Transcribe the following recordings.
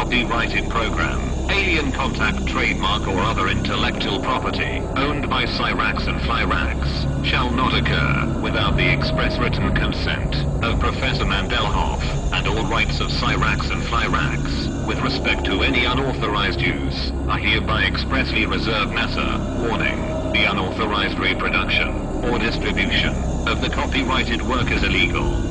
copyrighted program, alien contact, trademark or other intellectual property owned by Cyrax and Flyrax shall not occur without the express written consent of Professor Mandelhoff and all rights of Cyrax and Flyrax with respect to any unauthorized use are hereby expressly reserved. NASA, warning, the unauthorized reproduction or distribution of the copyrighted work is illegal.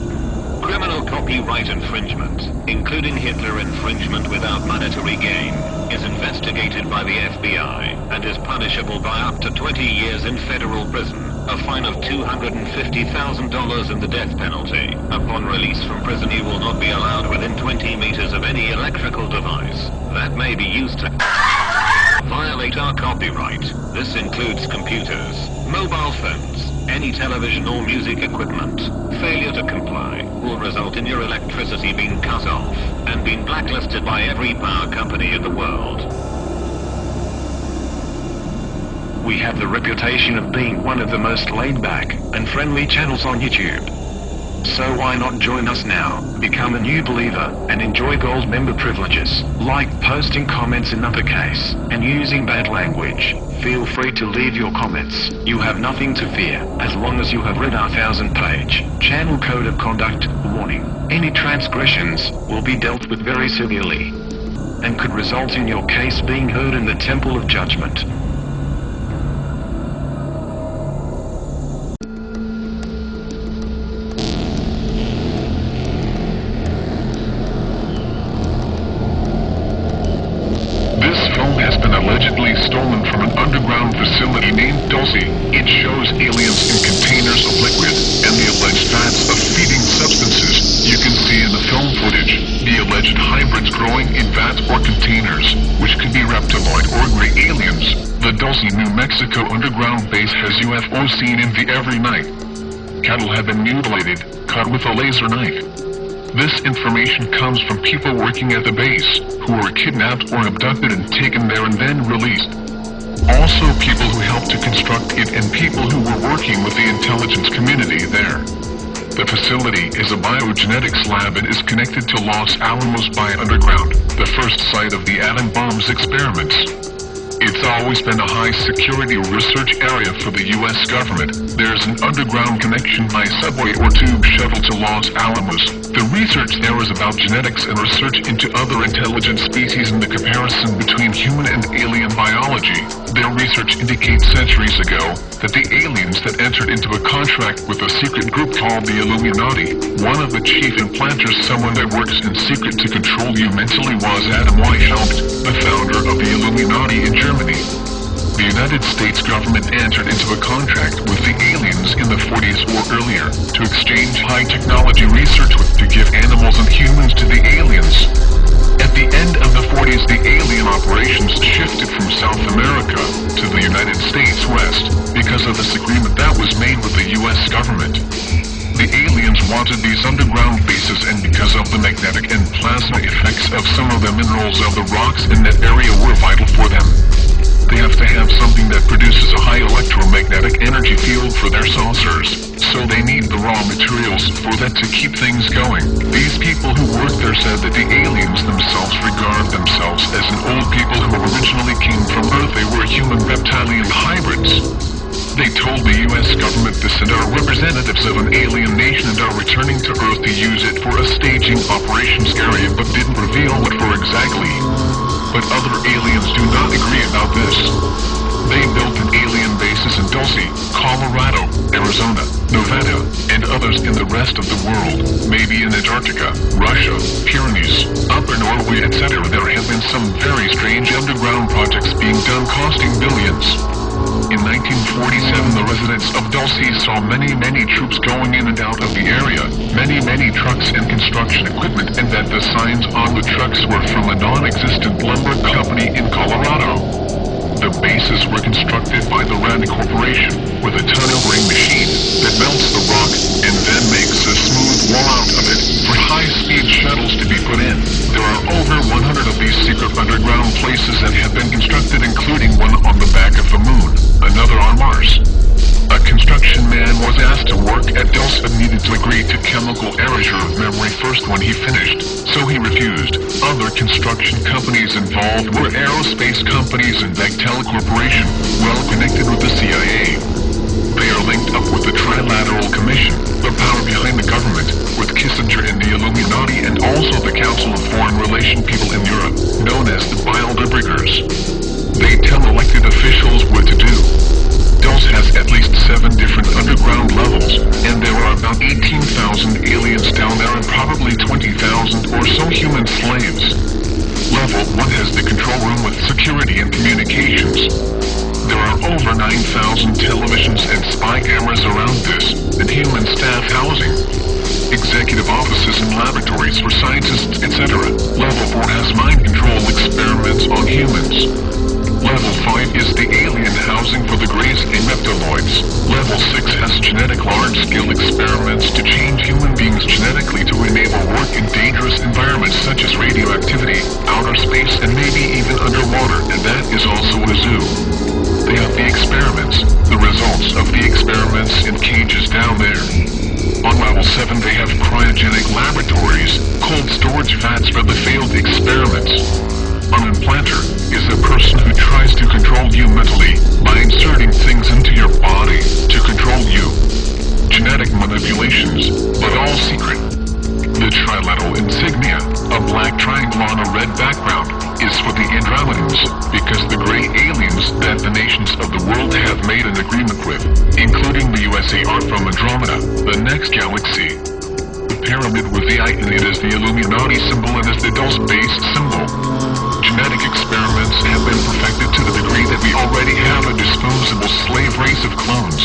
Criminal copyright infringement, including Hitler infringement without monetary gain, is investigated by the FBI and is punishable by up to 20 years in federal prison, a fine of $250,000 and the death penalty. Upon release from prison, you will not be allowed within 20 meters of any electrical device that may be used to violate our copyright. This includes computers, mobile phones, any television or music equipment. Failure to comply will result in your electricity being cut off and being blacklisted by every power company in the world. We have the reputation of being one of the most laid-back and friendly channels on YouTube. So why not join us now, become a new believer, and enjoy gold member privileges, like posting comments in uppercase, and using bad language. Feel free to leave your comments. You have nothing to fear, as long as you have read our 1000-page channel code of conduct. Warning: any transgressions will be dealt with very severely, and could result in your case being heard in the Temple of Judgment. Allegedly stolen from an underground facility named Dulse. It shows aliens in containers of liquid and the alleged vats of feeding substances. You can see in the film footage the alleged hybrids growing in vats or containers, which could be reptiloid or gray aliens. The Dulce, New Mexico underground base has UFOs seen in the every night. Cattle have been mutilated, cut with a laser knife. This information comes from people working at the base, who were kidnapped or abducted and taken there and then released. Also people who helped to construct it and people who were working with the intelligence community there. The facility is a biogenetics lab and is connected to Los Alamos by underground, the first site of the atom bombs experiments. It's always been a high-security research area for the U.S. government. There's an underground connection by subway or tube shuttle to Los Alamos. The research there is about genetics and research into other intelligent species and the comparison between human and alien biology. Their research indicates centuries ago that the aliens that entered into a contract with a secret group called the Illuminati. One of the chief implanters, someone that works in secret to control you mentally, was Adam Weishaupt, the founder of the Illuminati in Germany. The United States government entered into a contract with the aliens in the 40s or earlier to exchange high-technology research to give animals and humans to the aliens. At the end of the 40s, the alien operations shifted from South America to the United States West because of this agreement that was made with the U.S. government. The aliens wanted these underground bases, and because of the magnetic and plasma effects of some of the minerals of the rocks in that area were vital for them. They have to have something that produces a high electromagnetic energy field for their saucers, so they need the raw materials for that to keep things going. These people who work there said that the aliens themselves regard themselves as an old people who originally came from Earth. They were human reptilian hybrids. They told the U.S. government this and are representatives of an alien nation and are returning to Earth to use it for a staging operations area, but didn't reveal what for exactly. But other aliens do not agree about this. They built an alien bases in Dulce, Colorado, Arizona, Nevada, and others in the rest of the world, maybe in Antarctica, Russia, Pyrenees, Upper Norway, etc. There have been some very strange underground projects being done costing billions. In 1947, the residents of Dulce saw many troops going in and out of the area, many trucks and construction equipment, and that the signs on the trucks were from a non-existent lumber company in Colorado. The bases were constructed by the Rand Corporation with a tunnel-ring machine that melts the rock and then makes a smooth wall out of it for high-speed shuttles to be put in. There are over 100 of these secret underground places that have been constructed, including one on the back of the moon, another on Mars. A construction construction man was asked to work at Dulce but needed to agree to chemical erasure of memory first when he finished, so he refused. Other construction companies involved were aerospace companies and Bechtel Corporation, well connected with the CIA. They are linked up with the Trilateral Commission, the power behind the government, with Kissinger and the Illuminati and also the Council of Foreign Relation people in Europe, known as the Bilderbergers. They tell elected officials what to do. Dulce has at least 7 different underground levels, and there are about 18,000 aliens down there and probably 20,000 or so human slaves. Level 1 has the control room with security and communications. There are over 9,000 televisions and spy cameras around this, and human staff housing. Executive offices and laboratories for scientists, etc. Level 4 has mind control experiments on humans. Level 5 is the alien housing for the greys and reptiloids. Level 6 has genetic large-scale experiments to change human beings genetically to enable work in dangerous environments such as radioactivity, outer space, and maybe even underwater, and that is also a zoo. They have the experiments, the results of the experiments in cages down there. On level 7 they have cryogenic laboratories, cold storage vats for the failed experiments. An implanter is a person who tries to control you mentally by inserting things into your body to control you. Genetic manipulations, but all secret. The trilateral insignia, a black triangle on a red background, is for the Andromedans, because the gray aliens that the nations of the world have made an agreement with, including the USA, are from Andromeda, the next galaxy. The pyramid with the eye in it is the Illuminati symbol and is the Dulce-based symbol. Genetic experiments have been perfected to the degree that we already have a disposable slave race of clones.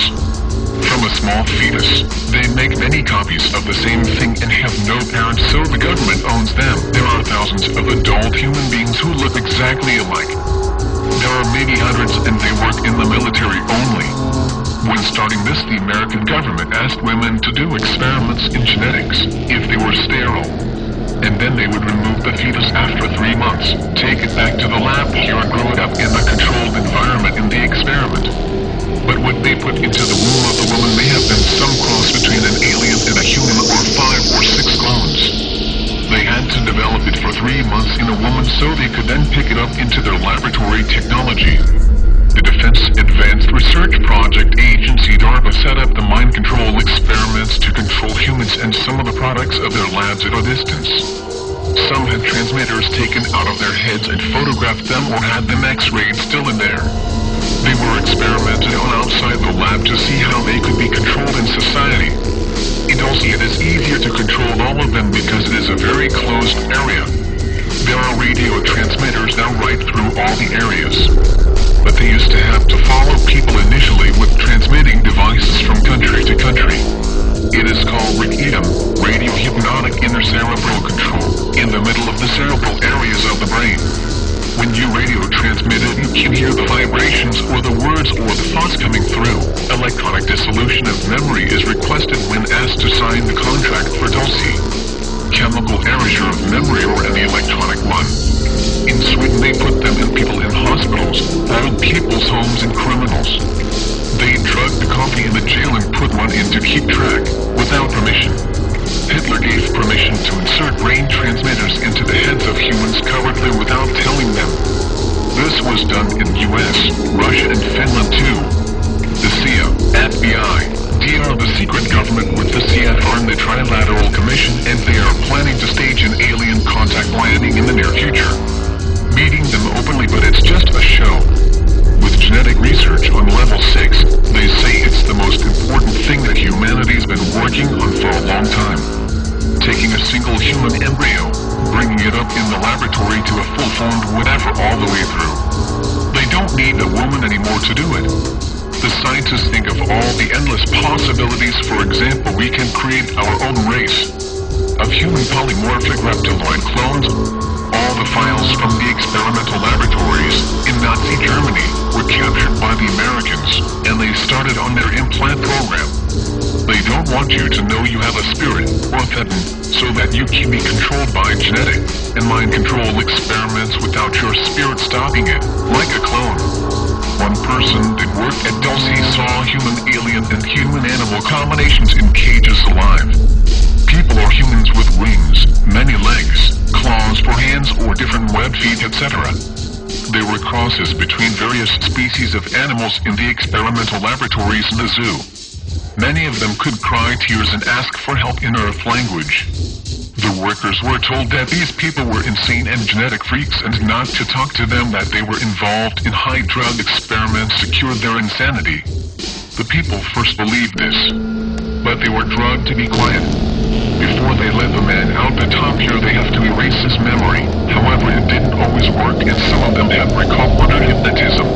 From a small fetus, they make many copies of the same thing and have no parents, so the government owns them. There are thousands of adult human beings who look exactly alike. There are maybe hundreds and they work in the military only. When starting this, the American government asked women to do experiments in genetics if they were sterile. And then they would remove the fetus after 3 months, take it back to the lab here and grow it up in a controlled environment in the experiment. But what they put into the womb of the woman may have been some cross between an alien and a human, or 5 or 6 clones. They had to develop it for 3 months in a woman so they could then pick it up into their laboratory technology. The Defense Advanced Research Project Agency DARPA set up the mind control experiments to control humans and some of the products of their labs at a distance. Some had transmitters taken out of their heads and photographed them or had them x-rayed still in there. They were experimented on outside the lab to see how they could be controlled in society. It is easier to control all of them because it is a very closed area. There are radio transmitters now right through all the areas. But they used to have to follow people initially with transmitting devices from country to country. It is called RICEM, Radio Hypnotic Intercerebral Control, in the middle of the cerebral areas of the brain. When you radio transmit it, you can hear the vibrations or the words or the thoughts coming through. Electronic dissolution of memory is requested when asked to sign the contract for Dulce. Chemical erasure of memory or any electronic one. In Sweden they put them in people in hospitals, old people's homes and criminals. They drug the coffee in the jail and put one in to keep track, without permission. Hitler gave permission to insert brain transmitters into the heads of humans covertly without telling them. This was done in US, Russia and Finland too. The CIA, FBI, DR, the secret government with the CFR and the Trilateral Commission, and they are planning to stage an alien contact landing in the near future. Meeting them openly, but it's just a show. With genetic research on level 6, they say it's the most important thing that humanity's been working on for a long time. Taking a single human embryo, bringing it up in the laboratory to a full-formed whatever all the way through. They don't need a woman anymore to do it. The scientists think of all the endless possibilities. For example, we can create our own race of human polymorphic reptiloid clones. All the files from the experimental laboratories in Nazi Germany were captured by the Americans, and they started on their implant program. They don't want you to know you have a spirit, or Thetan, so that you can be controlled by genetic and mind control experiments without your spirit stopping it, like a clone. One person that worked at Dulce saw human alien and human animal combinations in cages alive. People are humans with wings, many legs, claws for hands or different webbed feet, etc. There were crosses between various species of animals in the experimental laboratories in the zoo. Many of them could cry tears and ask for help in Earth language. The workers were told that these people were insane and genetic freaks and not to talk to them, that they were involved in high drug experiments to cure their insanity. The people first believed this, but they were drugged to be quiet. Before they let the man out the top here, they have to erase his memory. However, it didn't always work and some of them have recall under hypnotism.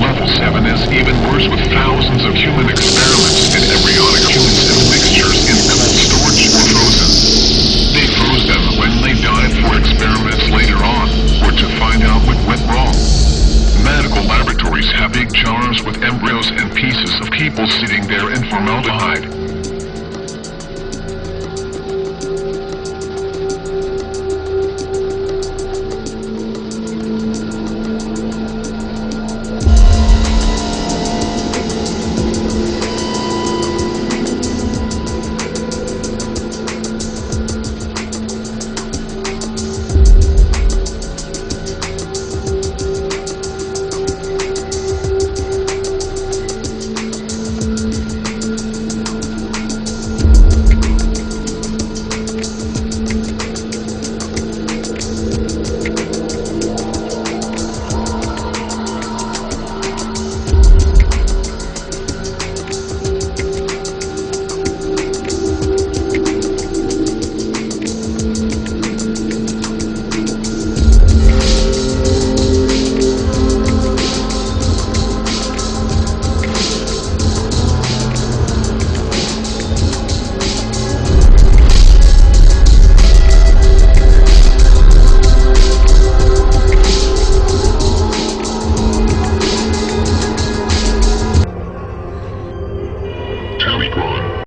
Level 7 is even worse, with thousands of human experiments and embryonic humans and mixtures in cold storage or frozen. They froze them when they died for experiments later on, or to find out what went wrong. Medical laboratories have big jars with embryos and pieces of people sitting there in formaldehyde.